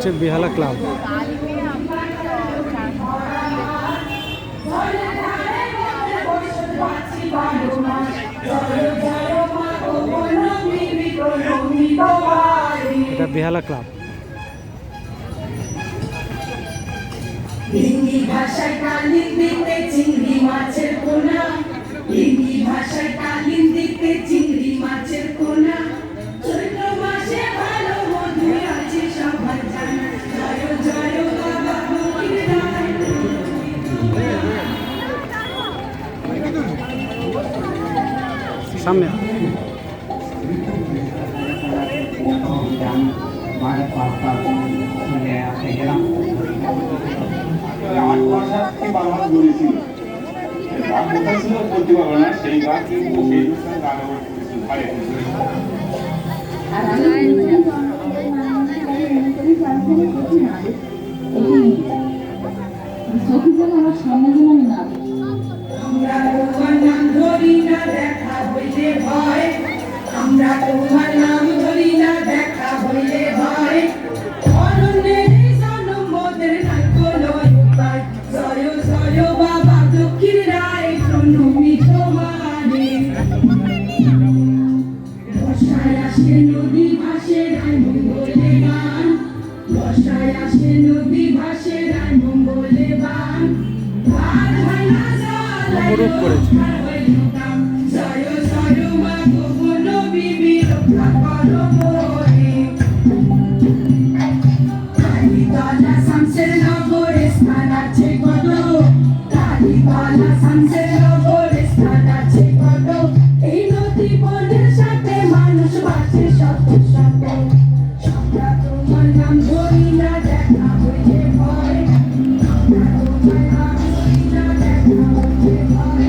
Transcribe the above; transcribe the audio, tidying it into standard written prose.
হচ্ছে বেহালা ক্লাব। এটা বেহালা ক্লাব। হিন্দি ভাষায় তালিম দিতে চিংড়ি মাছের পোনা, হিন্দি ভাষায় তালিম দিতে চিংড়ি মাছের পোনা। চৈত্র মাসে ভালো মধু আছে সবার জানা, জয় জয় বাবা ফকির রায়। সামনে বলতে পারবো না সেই গান, কিন্তু সেই গান আমরা তোমার নাম ধরি না দেখা হইলে ভয়, আমরা তোমার নাম ধরি না দেখা হইলে ভয়। অরণ্যের জনমদের নাই কোনো উপায়, জয় জয় বাবা দক্ষিণ রায় প্রণমি তোমারে। বর্ষায় আসে নদী ভাসে রায় মঙ্গলে গান, বর্ষায় আসে নদী ভাসে রায় মঙ্গলে গান। ভার হয় না অপরূপ করেছে। জয় জয় মা গোপন বিবি রক্ষা করো মোরে। কালীতলা শামসের নগরে স্থান আছে কত, কালীতলা শামসের নগরে স্থান আছে কত। এই নদী বনের সাথে মানুষ বাঁচে শত শত। আমরা তোমার নাম ধরি না দেখা হইলে ভয়, আমরা তোমার নাম ধরি না দেখা হইলে ভয়।